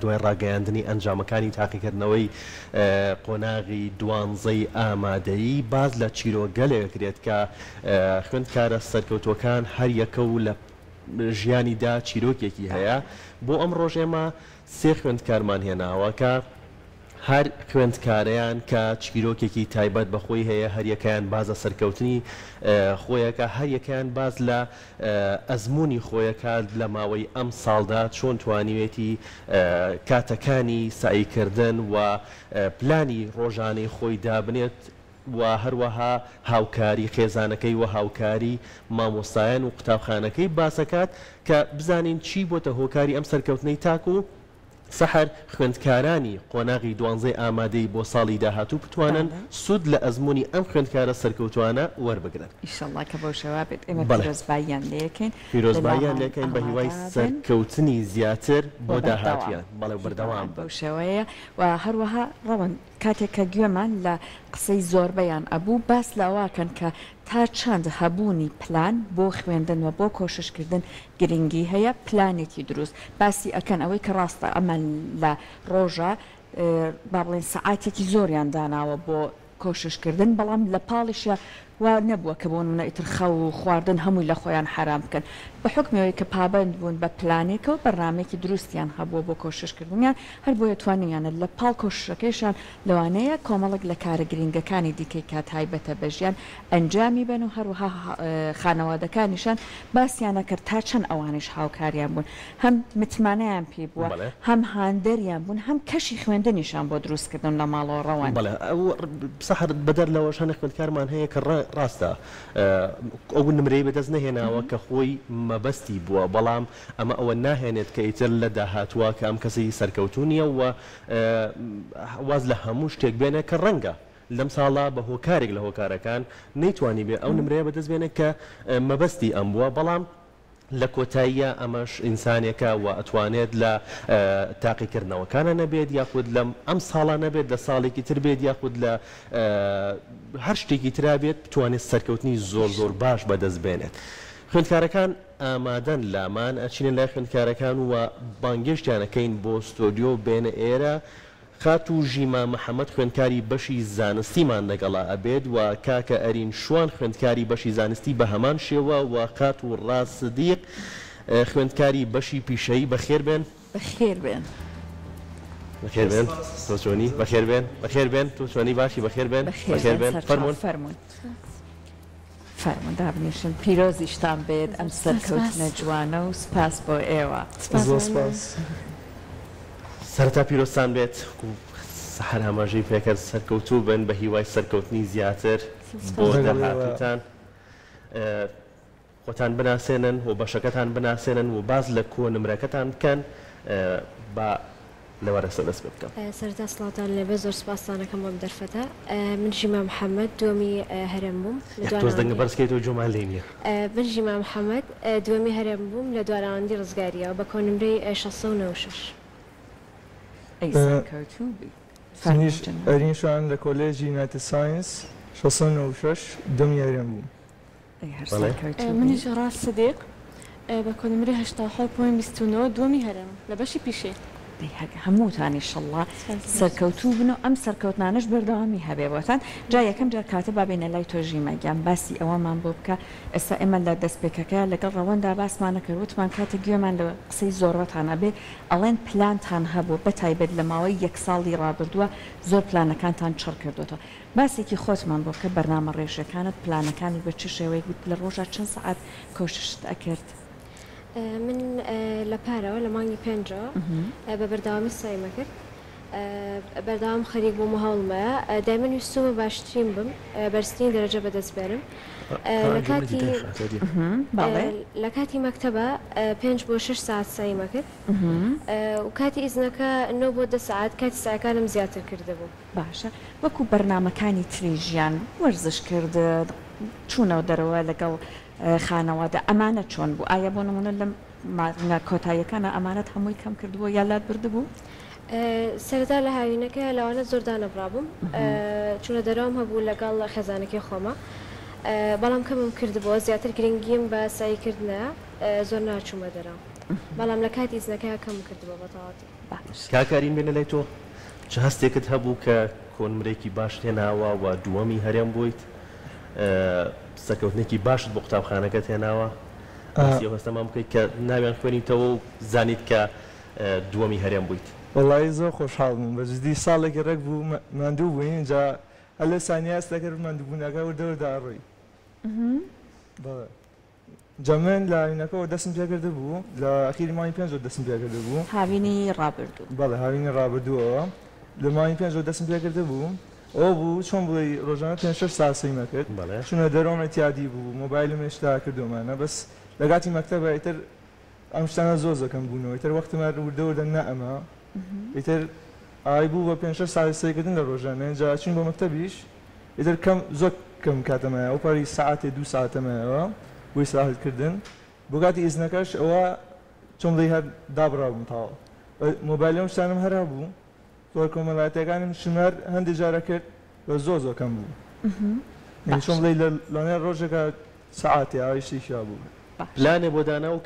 دوای ڕاگەیاندنی ئەنجامەکانی تاقیکردنەوەی قۆناغی دوانزەی ئامادەیی باز لە چیرۆگەلێکرێت کە خوێندکارە سەرکەوتوەکان هەر یەکە و لە ژیانیدا چیرۆکێکی هەیە. بۆ ئەم ڕۆژێمە سێ خوێندکارمان هێناوە کە هەر خوێندکارەیان کە چیرۆکێکی تایبەت بەخۆی هەیە، هەر یەکەیان بازە سەرکەوتنی خۆیەکە، هەر یەکەیان باز لە ئەزمموی خۆیەکە لە ماوەی ئەم ساڵدا چۆن توانیوێتی کاتەکانی ساییکردن و پلانی ڕۆژانەی خۆی دابنێت و هەروەها هاوکاری خێزانەکەی و هاوکاری مامۆستایان و قوتابخانەکەی باسەکات کە بزانین چی بۆتە هۆکاری ئەم سەرکەوتنەی تاکو و سەحەر خوێندکارانی قۆناغی دوانزەی ئامادەی بۆ ساڵی داهاتوو بتوانن سود لە ئەزمموی ئەم خوێندکارە سەرکەوتوانە وەربگرن. ئیشەڵڵا کە بۆ شەوا بێت ئێمە پیرۆزباییان لێکەین، پیرۆزباییان لێکەین بە هیوای سەرکەوتنی زیاتر بۆ داهاتیان. بەڵێ بەردەوام بەو شێوەیە و هەروەها ڕەوەن کاتێک کە گوێمان لە قسەی زۆربەیان ئەبوو باس لاواکەن کە تا چەند هەبوونی پلان بۆ خوێندن و بۆ کۆششکردن گرنگی هەیە، پلانێکی دروست باسی ئەکەن ئەوەی کە ڕاستە ئەمە لە ڕۆژە با بڵێن سەعاتێکی زۆریان داناوە بۆ کۆششکردن، بەڵام لە پاڵیشە وا نەبووە کە بۆ منە ئیتر خەو و خواردن هەمووی لە خۆیان حرام بکەن بە حکمەوەی کە پابند بوون بە پلانێکەوە بەڕامێکی دروستیان هەبووە بۆ کۆششکردنیان، هەر بۆیە توانیانە لە پاڵ کۆششەکەیشان لەوانەیە کۆمەڵک لە کارە گرنگەکانی دیکەی کات تایبەتە بە ژیان ئەنجامی بن و هەروەها خانەوادەکانیشان باسییانە کرد تا چەند ئەوانش هاوکاریان بوون، هەم متمانەیان پێ بووە، هەم هاندەریان بوون، هەم کەشی خوێندنیشان بۆ دروستکردن لە ماڵەوە ڕەوان. سەحر بەدەر لەوە شانە خوێندکارمان هەیە کە ڕاستە ئەو نمرەی بەدەست نەهێناوە کە خۆی مەبەستی بووە، بەڵام ئەمە ئەوە ناهێنێت کە ئیتر لە داهاتووە کە ئەم کەسی سەرکەوتونیە و واز لە هەموو شتێک بێنە کە ڕەنگە لەم ساڵا بە هۆکارێک لە هۆکارەکان نەیتوانی بێ ئەو نمرەیە بەدەست بێنێت کە مەبەستی ئەم بووە، بەڵام لە کۆتاییە ئەمەش ئینسانێکە و ئەتوانێت لە تاقیکردنەوەکانە نەبێت یاخود لەم ئەم ساڵە نەبێت لە ساڵێکی تر بێت یاخود لە هەر شتێکی ترابێت بتوانێت سەرکەوتنی زۆر زۆر باش بەدەست بێنێت. خوێندکارەکان ئامادەن لامان ئەچینە لای خوێندکارەکان و بانگشتیانەکەین بۆ ستۆدیۆ بێنە ئێرە. خات و ژیما محەممەد خوێندکاری بەشی زانستیمان لەگەڵا ئەبێت و کاکە ئەرین شوان خوێندکاری بەشی زانستی بە هەمان شێوە و خات و ڕاستدیق خوێندکاری بەشی پیشەیی بەخێر بێن. بەخێر بێن. بەخێر بێن تۆ چۆنی؟ بەخێر بێن بەخێر بێن تۆ چۆنی باشی بەخێر بێن بەخێر بێن فەرموون فەرموون دابنیشن پیرۆزیشتان بێت ئەم سەرکەوتنە جوانە و سپاس بۆ ئێوە. سپاس. سەرەتا پیرۆستان بێت سەحەر هەماژەی پێکرد سەرکەوتوو بن بە هیوای سەرکەوتنی زیاتر بۆ داهاتووتان خۆتان بناسێنن و بەشەکەتان بناسێنن و باز لە کۆ نمرەکەتان بکەن بە لەوەرە سەدەست بکەم. سەرتا سڵاتان لێبێ زۆر سپاسانەکەم بۆم دەرفەتە. من ژیما محەممەد دووەمی هەرێم بووم تۆز دەنگە بەرزکەیتەوە جۆمان لێ نییە. من ژیما محەممەد دووەمی هەرێم بووم لە دووەڕەوەندی ڕزگاریەوە بە کۆنمرەی 696. ئەرین شوان لە کۆلێژی یونایتد ساینس 696 دومی هەرێم بووم. منیش ڕاست سدیق بە کۆنمری 87.29 دومی هەرێم لە بەشی پیشێ. هەمووتانی شەڵڵا سەرکەوتوو بن و ئەم سەرکەوتنانش بەردەوامی هەبێبەتان جا یەکەم جار کاتە بابێنە لای تۆژی مەگیان باسی ئەوەمان بۆ بکە. ئێستا ئێمە لە دەستپێکەکە لەگەڵ ڕەوەندا باسمانە کردوتمان کاتە گوێمان لە قسەی زۆربەتانە بێ ئەڵێن پلانتان هەبوو بە تایبەت لە ماوەی یەک ساڵی ڕابردووە زۆر پلانەکانتان چڕ کردوەوە. باسێکی خۆتمان بۆ بکە بەرنامە ڕێژەکانت پلانەکانی بە چ شێوەیە لە ڕۆژە چەند سەعات کۆششت ئەکرد؟ من لە پارەوە لە مانگی پێنجەوە بە بەرداوامی سایمە کرد بەرداوام خەریک بووم و هەوڵمەیە دایمەن ویستومە باشترین بم بەرزترین دەرەجە بەدەست بێنم لە کاتی مەکتەبە 5 بۆ 6 ساعت سایمە کرد و کاتی ئیزنەکە 9 بۆ 10 ساعت کاتی ساعەکانم زیاتر کردهبوو. باشە وەکو بەرنامەکانی تری ژیان وەرزش کرد چوونەوە دەرەوە لەگەڵ خانەوادە ئەمانە چۆن بوو؟ ئایا بۆ نمونە لەم کۆتاییەکانە ئەمانەت هەمووی کەم کردبووە یا لات بردبوو؟ سەرەتا لە هاوینەکە لەوانە زۆر دانەبڕابووم چونە دەرەوەم هەبوو لەگەڵ خێزانێکی خۆمە بەڵام کەمم کردبووە زیاتر گرنگیم بە ساییکردنە زۆر ناچوومە دەرەوە بەڵام لە کاتی ئیزنەکە کەم کردبووە بەتەواتی. کاکارین بێنە لای تۆ چ هەستێکت هەبوو کە کۆنمرێکی باش هێناوە و دووەمی هەرێم بوویت سەرکەوتنێکی باشت بۆ قوتابخانەکەت هێناوە هەستەمان بکەیت کە ناویان خوێنیتەوە و زانیت کە دووەمی هەرێم بوویت وڵی زۆر خۆشحاڵ بووم بەجددی ساڵێکی ڕێک بوو ماندوو بووین جا هەر لە سانیاس دەکرد ماندووبوونەکە وردەورداڕووی جا من لە هاوینەکەەوە دەستم پێکرده بوو لە ئەخیری مای پێنج دەستم پێکرده بوو هاوینی ڕابردوو بەڵێ هاوینی ڕابردووەوە لە مای پێنج دەستم پێکرده بوو ئەو بوو چۆن بڵێ ڕۆژانە 5-6 ساعت سەیمە کرد چونە دەرۆمە تیادی بوو مۆبایلم هێشتا کردومانە بەس لەگاتی مەکتەبە ئیتر ئەم شتانە زۆر زەکەم بوونەوە ئیتر وەختمان وردەوردە نە ئەمە ئیتر ئای بوو بە 5-6 ساعت سەیکردن لە ڕۆژانە جا چین بۆ مەکتەبیش ئیتر کەم زۆر کەم کاتەمایە ئەو پاری ساعتێ 2 ساعتەمایەوە بۆی ساحتکردن بۆ کاتی ئیزنەکەش ئەوە چۆن بڵێ هەر دابڕاوم تاوە مۆبایلەم شتانم هەرا بوو زۆر کۆمەڵایەتەکانم شمار هەندێک جارە کرد بە زۆر زۆکەم بوو چۆن بڵێ لەنێ ڕۆژێکە ساعاتێ ئاویشتێکیا بوو پلانێ بۆ دانا و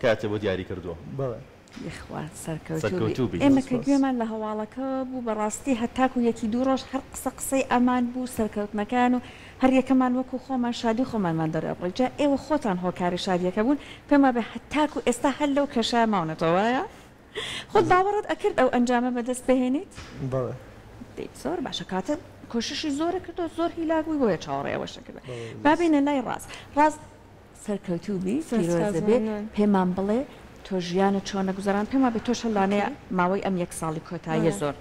کاتێ بۆ دیاری کردووە بەڵێ یخوات سەرکەوتوبی ئێمە کە گوێمان لە هەواڵەکە بوو بەڕاستی هەتاکو یەکی دوو ڕۆژ هەر قسەی ئەمان بوو سەرکەوتنەکان و هەر یەکەمان وەکو خۆمان شادی خۆمانمان دەرەبڕی جا ئێوە خۆتان هۆکاری شادیەکە بوون پێما بە هەتاکو ئێستا هەر لەو کەشە ماونەتەوەیە خۆت باوەڕت ئەکرد ئەو ئەنجامە بەدەست بهێنیت زۆر باشە کاتە کۆششی زۆرە کردو زۆر هیلاگوی بۆیە چاوەڕێەوەشە کرد بابینە لای ڕاست سەرکەوتوبی فیرۆزەبێ پێمان بڵێ تۆ ژیانە چۆنە گوزاران پێما بێت تۆش لانەیە ماوەی ئەم یەک ساڵی کۆتاییە زۆر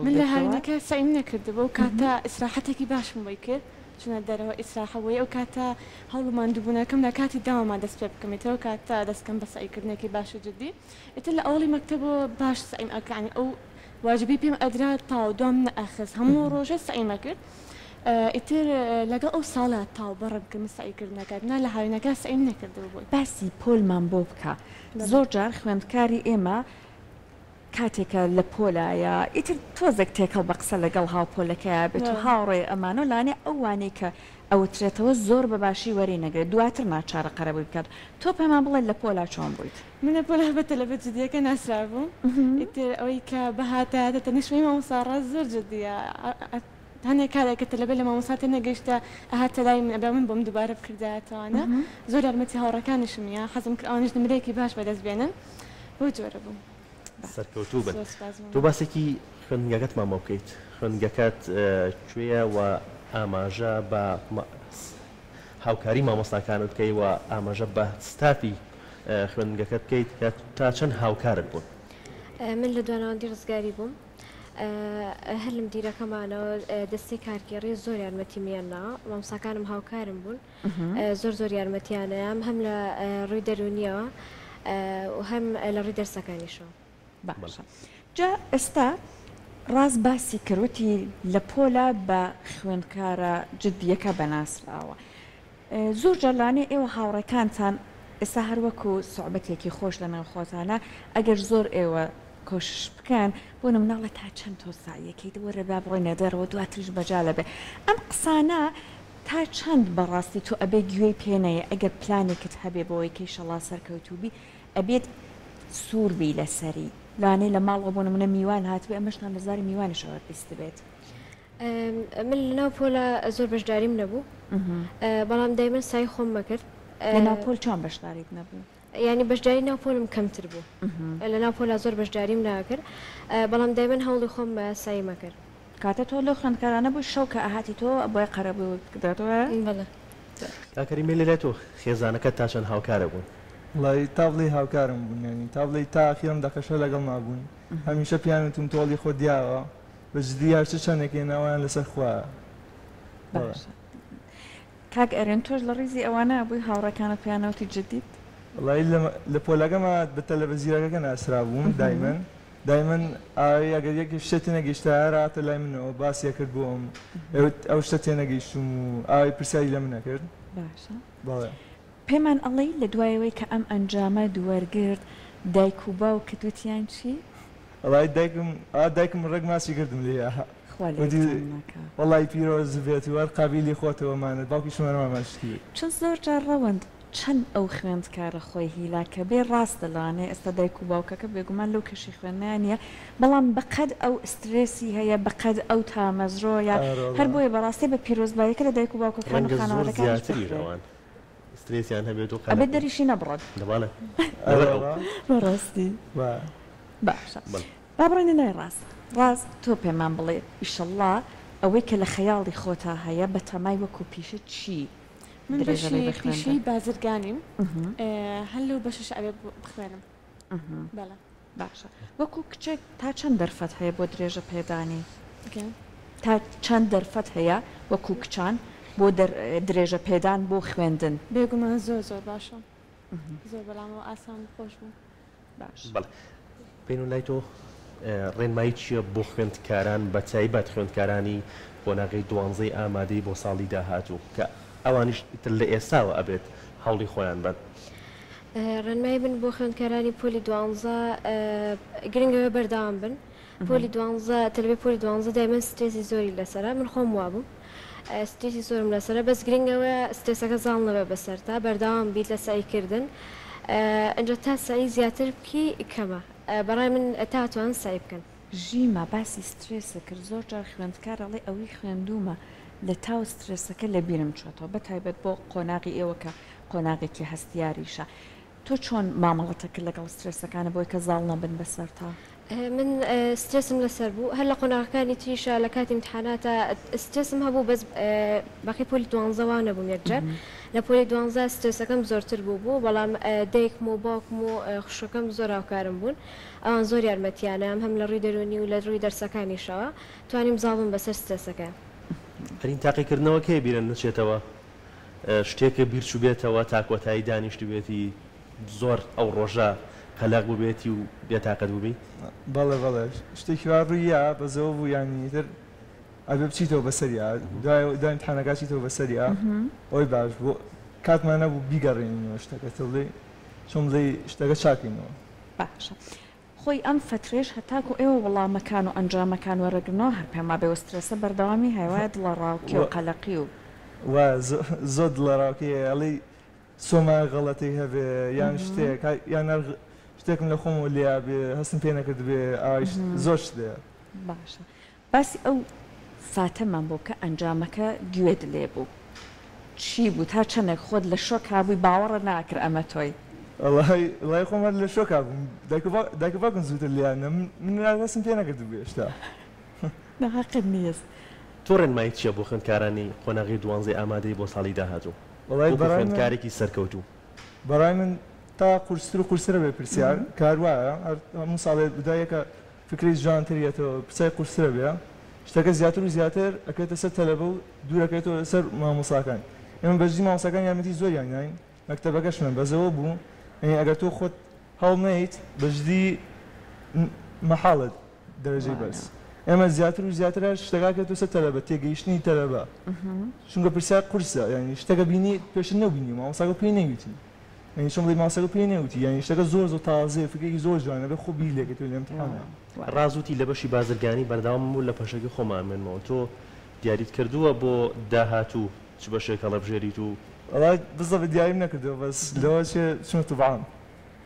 من لە هاوینەکە سەیم نەکردبوو کاتە ئیسراحەتێکی باشم بۆی کرد چونە دەرەوە ئیسراحەوەی ئەو کاتە هەوڵمان دووبوونەکەم لە کاتی داوامان دەست پێ بکەمێتەوە کاتە دەستکەم بە سەیکردنێکی باشە جدی ئیتر لە ئەوڵی مەکتەبەوە باش سەیم ئەکانی ئەو واجبی پێم ئەدرا تاو دوام نەئەخست هەموو ڕۆژە سەیمە کرد ئیتر لەگەڵ ئەو ساڵە تاو بەڕێبکەم سەیکردنەکەت نا لە هاوینەکە سەیم نەکردەوە بووی باسی پۆلمان بۆ بکە زۆر جار خوێندکاری ئێمە کاتێکە لە پۆلایە ئیتر تۆزێک تێکەڵ بە قسە لەگەڵ هاوپۆلەکەیە بێت و هاوڕێ ئەمانە لانێ ئەوانەی کە ئەوترێتەوە زۆر بەباشی وەری نەگرێت دواتر ناچارە قەرەبووی بکات تۆ پێمان بڵێ لە پۆلا چۆن بوویت منە پۆلا بەتە لە بەجددیەکە ناسرا بوو ئیتر ئەوەی کە بەهاتە تەنیشتوی مامۆساڕە زۆر جددیە هەنێک کارێکە لەبێت لە مامۆساتێ نەگەیشتە ئەهاتە لای ئەبا من بۆم دووبارە بکردایەتەوانە زۆر یارمەتی هاوڕەکانیشمیە حەزم کرد ئەوانیش نمرەیەکی باش بەدەست بێنن بۆ جۆرە بوو سەرکەوتوو بن تۆ باسێکی خوێندنگەکەت مامۆ بکەیت خوێندنگەکەت کوێیە و ئاماژە بە هاوکاری مامۆستاکانت بکەی و ئاماژە بە ستافی خوێندنگەکەت بکەیت تا چەند هاوکارت بوون من لە دوانەوەندی ڕزگاری بووم هەر لەم دیرەکەمانەوە دەستی کارگێڕی زۆر یارمەتی میێننا مامۆستاکانم هاوکارم بوون زۆر یارمەتیانەیەم هەم لە ڕووی دەرونیەوە و هەم لە ڕووی دەرسەکانیشەوە باشە جا ئێستا ڕاست باسی کردوتی لە پۆلا بە خوێندکارە جددیەکە بەناسراوە زۆر جەلانێ ئێوە هاوڕێکانتان ئێستا هەروەکو سوعبەتێکی خۆش لە ناو خۆتانە ئەگەر زۆر ئێوە کۆشش بکەن بۆ مناڵە تا چەند تۆ سایەکەیت وەرە با بڕۆینە دەرەوە دواتریش بەجالە بێ ئەم قسانە تا چەند بەڕاستی تۆ ئەبێ گوێی پێنەیە ئەگەر پلانێکت هەبێ بۆەوەی کەیشەڵا سەرکەوتوبی ئەبێت سووربی لەسەری لانەی لە ماڵەوە بۆ نمونە میوان هاتوێ ئەمەشتان لەزاری میوانیشەوە پێست بێت من لەناو پۆلە زۆر بەشداریم نەبوو بەڵام دایمەن سای خۆم مەکرد لەناو پۆل چۆن بەشداریت نەبوو ینی بەشداری ناو پۆلم کەمتر بوو لە ناو پۆلا زۆر بەشداریم ناکرد بەڵام دایمەن هەوڵی خۆم سای مەکرد کاتە تۆ لەو خوێندکارانە بووی شەو کە ئاهاتی تۆ بۆی قەرەبوو بداتەوە بەڵێ کاکەریمێ لێت تۆ خێزانەکەت تا چەند هاوکارە بوون وڵی تابڵی هاوکارم بوون ینی تابڵی تا ئەخیرم دەقەشە لەگەڵ نابوون هەمیشە پیانتون تۆڵی خۆ دیاوە بەجددی هەرچە چەندێکی ناویان لەسەر خوایە کاک ئەرێن تۆش لە ڕیزی ئەوانە بووی هاوڕەکانت پیانەوەتی جدید وڵی لە پۆلەکەمە بە تەلەڤیزیۆنەکە ناسرا بووم دایمەن ئەگەر یەکی شتێ نەگەیشتە هاتە لای منەوە باسیە کرد بۆم ئەو شتە تێ نەگەیشتم و ئاوی پرسیاری لە منە کرد باشە بەڵێ پێمان ئەڵەی لە دوایەوەی کە ئەم ئەنجامە دووەرگرت دایک و باو کردوتیان چی؟ وڵی دایکم ڕێک ماسی کردم لێ وڵی پیرۆز بێت وەر قابیلی خۆتەوەمانێت باوکی شمەرمامەشتی چەند زۆر جار ڕەوەند چەند ئەو خوێندکارە خۆی هیلاکە بێ ڕاست دەڵانێ ئێستا دایک و باوکەکە بێگومان لەو کەشی خوێندنیە بەڵام بەقەد ئەو ئسترێسی هەیە بەقەد ئەو تامەزرۆیە هەر بۆیە بەڕاستی بە پیرۆزباییەکە لە دایک و باوکەکان و خانەوەەکان سترێسیان هەبێت و ئەبێت دەریشی نەبڕۆت بەڕاستی باشە با بڕێنە لای ڕاست تۆ پێمان بڵێ ئیشەڵڵا ئەوەی کە لە خەیاڵی خۆتا هەیە بە تەمای وەکو پیشە چی؟ من بەشی پیشەی بازرگانیم هەر لەو بەشش ئەوێ بخوێنم بەڵێ باشە وەکو کچێک تا چەند دەرفەت هەیە بۆ درێژە پێدانی تا چەند دەرفەت هەیە وەکو کچان بۆ درێژە پێدان بۆ خوێندن بێگومان زۆر باشە زۆر بەڵامەوە ئاسان خۆش بوو باش پێین و لای تۆ ڕێنمایی چییە بۆ خوێندکاران بە تایبەت خوێندکارانی قۆناغی 12 ئامادەی بۆ ساڵی داهاتوو کە ئەوانیش لە ئێستاوە ئەبێت هەوڵی خۆیان بن ڕێنمایی بن بۆ خوێندکارانی پۆلی 12 گرنگەوە بەردەوام بن پۆلی 12 تەلبێ پۆلی 12 دایمەن سترێسی زۆری لەسەرە من خۆم وابوو سترێسی زۆرم لەسەرە بەس گرنگەوە سترێسەکە زاڵنەوە بەسەرتا بەردەوام بیت لە سایکردن ئەنجا تا سایی زیاتر بکی کەمە بەڕای من تاتوان سای بکەن ژیمە باسی سترێسە کرد زۆر جار خوێندکار ئەڵێ ئەوەی خوێندومە لە تاو سترێسەکە لە بیرم چۆتەوە بە تایبەت بۆ قۆناغی ئێوە کە قۆناغێکی هەستیاریشە تۆ چۆن مامەڵەتەکە لەگەڵ سترێسەکانە بۆی کە زاڵ نەبن بەسەرتا من سترێسم لەسەر بوو هەر لە قۆناغەکانی تریشە لە کاتی امتحاناتە سترێسم هەبوو بەس باقی پۆلی 12 وان نەبووم یەکجار لە پۆلی 12 سترێسەکەم زۆرتر بوو بەڵام دایکم و باوکم و خوشەکەم زۆر هاوکارم بوون ئەوان زۆر یارمەتیانەم هەم لە ڕووی دەرونی و لە ڕووی دەرسەکانیشەوە توانیم زاڵم بەسەر سترێسەکە هەرین تاقیکردنەوە کێ بیرن نچێتەوە شتێکە بیرچوو بێتەوە تاکۆتایی دانیشتو بێتی زۆر ئەو ڕۆژە خەلاق بووبێتی و بێتاقەت بووبی بەڵێ شتێکی وا ڕوویە بەزەوە بوو یانی تر ئەبێ بچیتەوە بەسەریا دوای امتحانەکە چیتەوە بەسەریا ئەوی باش بۆ کاتمان نەبوو بیگەڕێنینەوە شتەکە تڵێ چۆن بڵێ شتەکە چاکەینەوە باشە خۆی ئەم فترێش هەتاکو ئێوە وەڵامەکان و ئەنجامەکان وەرەگرنەوە هەر پێما بێ سترێسە بەردەوامی هەیەوایە دڵە ڕاوکی و قەلەقی و زۆر دڵە ڕاوکیە ئەڵێ سۆما غەڵەتی هەبێ یان شتێک یان شتێکم لە خۆم لیا بێ هەستم پێ نەکرد بێ زۆر شتەیە باشە باسی ئەو ساتەمان بۆ کە ئەنجامەکە گوێت لێ بوو چی بوو تا چەندێک خۆت لە شۆک هابووی باوەڕە ناکرد ئەمە تۆی لای خۆم لە شۆک بووم دایک باکم زووتر لیانە من هەستم پێ نەکرد بێ شتا ناقد نیست تۆ ڕێنمایی چییە بۆ خوێندکارانی قۆناغی 12 ئامادەی بۆ ساڵی داهاتوو خوێندکارێکی سەرکەوتوو بەڕای من تا قورستر و قورسرە بێ پرسیار کاروایە هەموو ساڵێ بدایەکە فکری جوانتریەتەوە پرسای قورسرە بێ شتەکە زیاتر و زیاتر ئەکەوێتە سەر تەلەبە و دوورەکەوێتەوە سەر مامۆساکان ئێمە بەژی مامۆساکان یارمەتی زۆریان ناین مەکتەبەکەشمان بەزەوە بوو ئەگەر تۆ خۆت هەوڵ نەیت بەژدی مەحاڵت دەرەجەی بەرز ئێمە زیاتر و زیاتر شتەکەکەوێتە سەر تەلەبە تێگەیشتنی تەلەبە چونکە پرسیار قورسە یعنی شتەکە بینی پێشتر نەبینی مامۆساکە پێی نەویستی یعنی چۆن بڵێ مامۆساکە پێی نەوتی یعنی شتەکە زۆر تازەیە فکرێکی زۆر جوانە بێ خۆ بیر لێکێتەوە لە امتحانە ڕازوتی لە بەشی بازرگانی بەردەوام بوو لە پەشەکە خۆمان منەوە تۆ دیاریت کردووە بۆ داهاتوو چ بەشێک هەڵەبژێریت و وڵای بزەوە دیاریم نەکردەوە بەس لەوە چۆن توبعام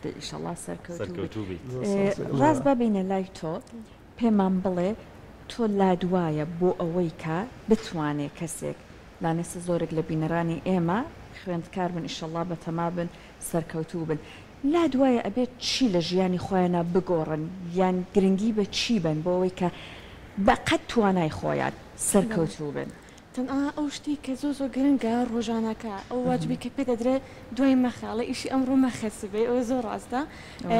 ئینشەڵڵا سەرکەوتوو بیت ڕاست ببینە لای تۆ پێمان بڵێ تۆ لادوایە بۆ ئەوەی کە بتوانێت کەسێک دانێسە زۆرێک لە بینەرانی ئێمە خوێندکار بن ئیشەڵڵا بەتەما بن سەرکەوتوو بن لا دوایە ئەبێت چی لە ژیانی خۆیانە بگۆڕن یان گرنگی بە چی بن بۆ ئەوەی کە بەقەت توانای خۆیان سەرکەوتوو بن تەنها ئەو شتی کە زۆر گرنگە ڕۆژانەکە ئەو واجبی کە پێ دەدرێ دوای مەخاڵە ئیشی ئەمڕۆ مەخەسبێ ئەوە زۆر ڕاستە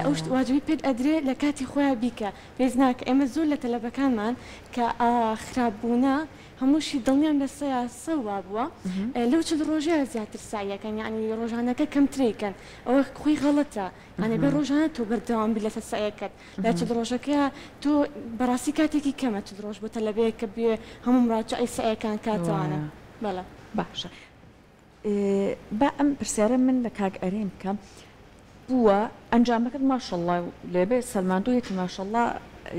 ئەو واجبی پێت ئەدرێ لە کاتی خۆیان بیکە پێز ناکە ئێمە زۆر لە تەلەبەکانمان کە خراپبوونە هەمووشی دڵنیان لە سەوا بووە لەو چ ڕۆژەیە زیاتر سایەکەن یعنی ڕۆژانەکە کەمترێکن ئەوە خۆی غەڵەتە ئەنێ بێ ڕۆژانە تۆ بەردەوام بی لەسەر سایەکەت لە چ ڕۆژەکە تۆ بەڕاستی کاتێکی کەمە چ ڕۆژ بۆ تەلەبەیە کە بێ هەموو مراجعی سایەکان کاتوانە بەڵێ باشە با ئەم پرسیارە من لە کاک ئەرێم بکەم بووە ئەنجامەکەت ماشەڵڵا لێبێ سەلماندوویەتی ماشەڵڵا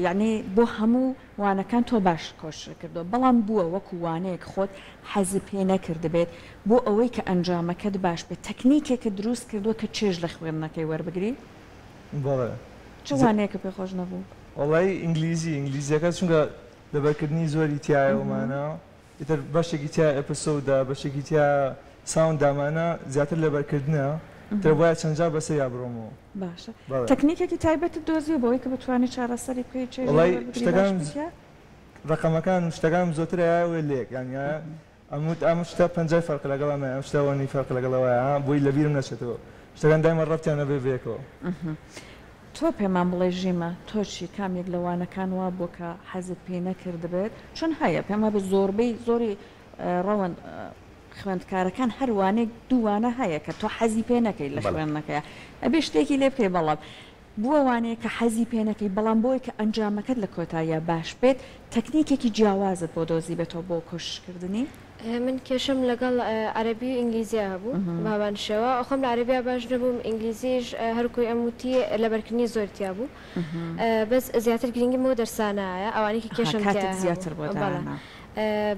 یعنی بۆ هەموو وانەکان تۆ باش کۆشە کردو بەڵام بووە وەکو وانەیەک خۆت حەزی پێ نەکرد بێت بۆ ئەوەی کە ئەنجامەکەت باش بێت تەکنیکێکە دروست کردووە کە چێژ لە خوێندنەکەی وەربگری بەڵێ چ وانەیەکە پێ خۆش نەبوو وڵی ئینگلیزیەکە چونکە لەبەرکردنی زۆری تایەوەمانە ئیتر بەشێکی تیا ئەپسۆدا بەشێکی تیا ساونددامانە زیاتر لەبەرکردنە تر وایە چەندجا بەسەر یا بڕۆمەوە باشە تەکنیکێکی تایبەتت دۆزیە بۆەوەی کە بتوانێت چارەسەری بکەی چێژ ڕقەمەکان شتەکان زۆتر وێ لێک یانە ئەم شتە پەنجای فەرق لەگەڵامە ئەم شتەوەنی فەرق لەگەڵەوەیە بۆی لەبیرم نەچێتەوە شتەکان دایمە ڕەبتیان نەبێ بێکەوە تۆ پێمان بڵێ ژیمە تۆچی کامێک لەوانەکان وا بۆ کە حەزت پێ نەکرد بێت چون هەیە پێما بە زۆربەی زۆری ڕەوەند خوێندکارەکان هەروانێک دووانە هەیە کە تۆ حەزی پێ نەکەی لە خوێندنەکەیە ئەبێ شتێکی لێ بکەی بەڵام بووە وانەیە کە حەزی پێ نەکەی بەڵام بۆی کە ئەنجامەکەت لە کۆتاییە باش بێت تەکنیکێکی جیاوازت بۆ دۆزی بێتەوە بۆ کۆششکردنی من کێشم لەگەڵ عەربی و ئینگلیزیە هەبوو باوانشەوە خۆم لە عەربیا باش نەبووم ئینگلیزیش هەرکوی ئەموتی لەبەرکردنی زۆرتیا بوو بەس زیاتر گرنگی بۆ دەرسانایە ئەوانێکی کێشم زیاتر بۆ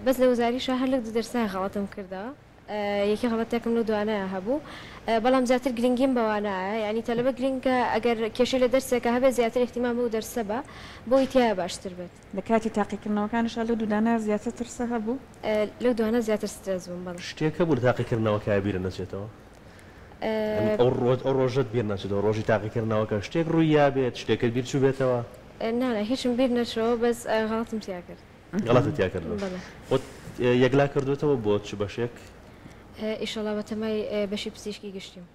بەس لە وزاریشە هەر لەک دەرسای غەڵەتم کردەوە یەکی غەڵەتێکم لە دوانەیە هەبوو بەڵام زیاتر گرنگیم بەوانایە یعنی تەلەبە گرنگکە ئەگەر کێشەی لە دەرسێکە هەبێت زیاتر احتیمام بۆ دەرسە بە بۆی تایە باشتر بێت لە کاتی تاقیکردنەوەکانش لە دوودانە زیاتر ترسە هەبوو لەو دوانە زیاتر سترس بووم بەڵام شتێکە بوو لە تاقیکردنەوەکە بیرە نەچێتەوە ئەو ڕۆژت بیر نەچێتەوە ڕۆژی تاقیکردنەوەکە شتێک ڕووی یابێت شتێکت بیر چوو بێتەوە نانە هیچم بیر نەچەوە بەس غەڵەتم تیا کرد غەڵەتت تیا کردەوە یەکلا کردوێتەوە بۆ چ بەشێک ئیشەڵا بەتەمای بەشی پزیشکی گشتیم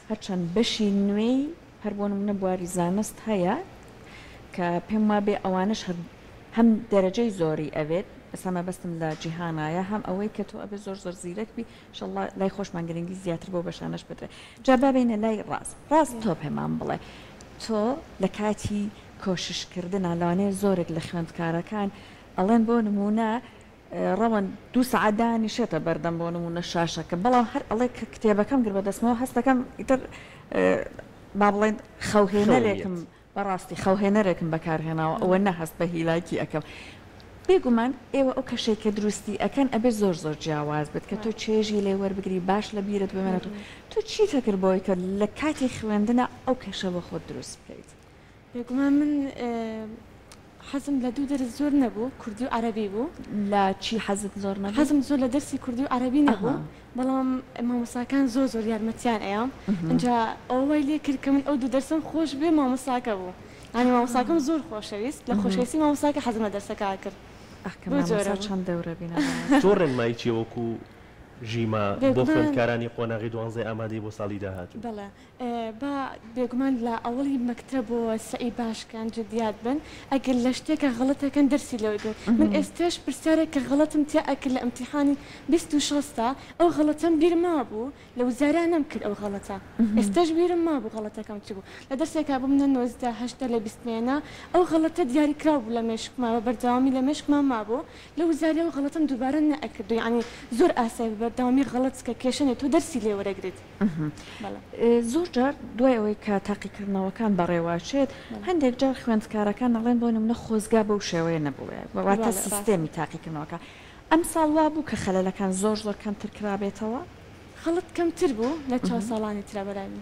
هەرچەند بەشی نوێی هەر بۆ نمونە بواری زانست هەیە کە پێم وابێ ئەوانش هەم دەرەجەی زۆری ئەوێت بەسەمە بەستم لە جیهانایە هەم ئەوەی کە تۆ ئەبێ زۆر زۆر زیرەکبی شڵڵا لای خۆشمان گرنگی زیاتر بۆ بەشانش بدرێت جا بابینە لای ڕاست تۆ پێمان بڵێ تۆ لە کاتی کۆششکردنە لەوانەیە زۆرێک لە خوێندکارەکان ئەڵێن بۆ نمونە ڕەوەن دوو سەعادانی شێتە بەردەم بۆ نمونە شاشەکە بەڵام هەر ئەڵێ کە کتێبەکەم گر بەدەستمەوە هەستەکەم ئیتر با بڵێن خەوهێنەرێکم بەڕاستی خەوهێنەرێکم بەکارهێناوە ئەوە نەهەست بە هیلاکی ئەەکەم بێگومان ئێوە ئەو کەشەی کە دروستی ئەەکەن ئەبێ زۆر زۆر جیاواز بێت کە تۆ چێژی لێ وەربگری باش لە بیرت بمێنێت تۆ چی تەکرد بۆی کە لە کاتی خوێندنە ئەو کەشە بە خۆت دروست بکەیت بێگومان من حەزم لە دوو دەرس زۆر نەبوو کوردی و عەربی بوو لە چی حەزت زۆر نەبوو حەزم زۆر لە دەرسی کوردی و عەربی نەبوو بەڵام مامۆساکان زۆر زۆر یارمەتیان ئەیام اینجا ئەوەی لێ کرد کە من ئەو دوو دەرسم خۆش بێ مامۆساکە بوو ینی مامۆساکەم زۆر خۆشەویست لە خۆشەویستی مامۆساکە حەزم لە دەرسەکە کرد چەند دەورە بینە زۆر ڕێنمایی چی وەکو ژیما بۆ خوێندکارانی قۆناغی 12 ئامادەی بۆ ساڵی داهاتوو بەڵێ با بێگومان لە ئەوڵی مەکتەبەوە سعی باشکان جدیات بن ئەگەر لە شتێکە غەڵەتەکەن دەرسی لەوەی بن من ئێستاش پرسیارێک کە غەڵەتم تیا ئەکرد لە ئەمتیحانی 26 ئەو غەڵەتەم بیرما بوو لە وزارە نەمکرد ئەو غەڵەتە ئێستاش بیرم ما بوو غەڵەتەکەم چی بوو لە دەرسێکا بوو منە 19 لە 20 ئەو غەڵەتە دیاریکرا بوو لە مێشکماوە بەردەوامی لە مێشکمان ما بوو لە وزارە و غەڵەتم دووبارە نەئەکرد یعنی زۆر ئاسایی بەردەوامی غەڵەتکە کێشەنێت تۆ دەرسی لێ وەرەگریت زۆر جار دوای ئەوەی کە تاقیکردنەوەکان بەڕێواچێت هەندێک جار خوێندکارەکان دەڵێن بۆ نمونە خۆزگا بەو شێوەیە نەبووێت بەواتە سیستێمی تاقیکردنەوەکە ئەم ساڵ وا بوو کە خەلەلەکان زۆر زۆر کەمتر کرابێتەوە خەڵت کەمتر بوو لە 4 ساڵانی ترا بەرامی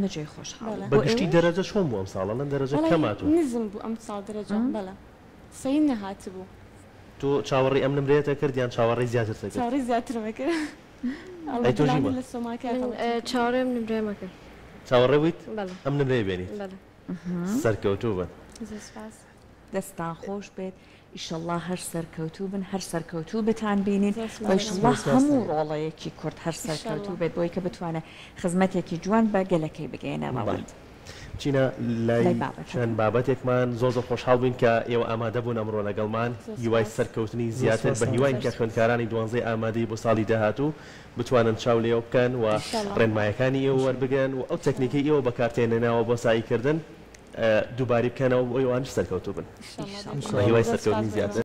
نەجێ خۆشحاڵ بەگشتی دەرەجە چۆن بوو ئەم ساڵە لەم دەرەجە کەماتوو نزم بوو ئەم ساڵ دەرەجە بەڵە سەی نەهات بوو تۆ چاوەڕی ئەم نمرێتە کردیان چاوەڕی زیاتر کرد چاوەڕی زیاتر مەکرد لە سۆماکە چاوەڕێم نمرێمە کرد چاوەڕێویت ئەم نمرێ بێنیت سەرکەوتوو بن دەستان خۆش بێت ئیشەڵڵا هەر سەرکەوتوو بن هەر سەرکەوتوو بتان بینیت بەشڵڵا هەموو ڕۆڵەیەکی کورد هەر سەرکەوتوو بێت بۆی کە بتوانێت خزمەتێکی جوان بە گەلەکەی بگەێنە ڕەوەند چینە لای چەند بابەتێکمان زۆر زۆر خۆشحاڵ بووین کە ئێوە ئامادە بوون ئەمڕۆ لەگەڵمان هیوای سەرکەوتنی زیاتر بە هیوای کە خوێندکارانی 12 ئامادەی بۆ ساڵی داهاتوو بتوانن چاو لێوە بکەن و ڕێنمایەکانی ئێوە وەربگەن و ئەو تەکنیکی ئێوە بەکارتێنێناوە بۆ ساییکردن دووباری بکەنەوە بۆ ئەوانش سەرکەوتوو بن. هیوای سەرکەوتنی زیاتر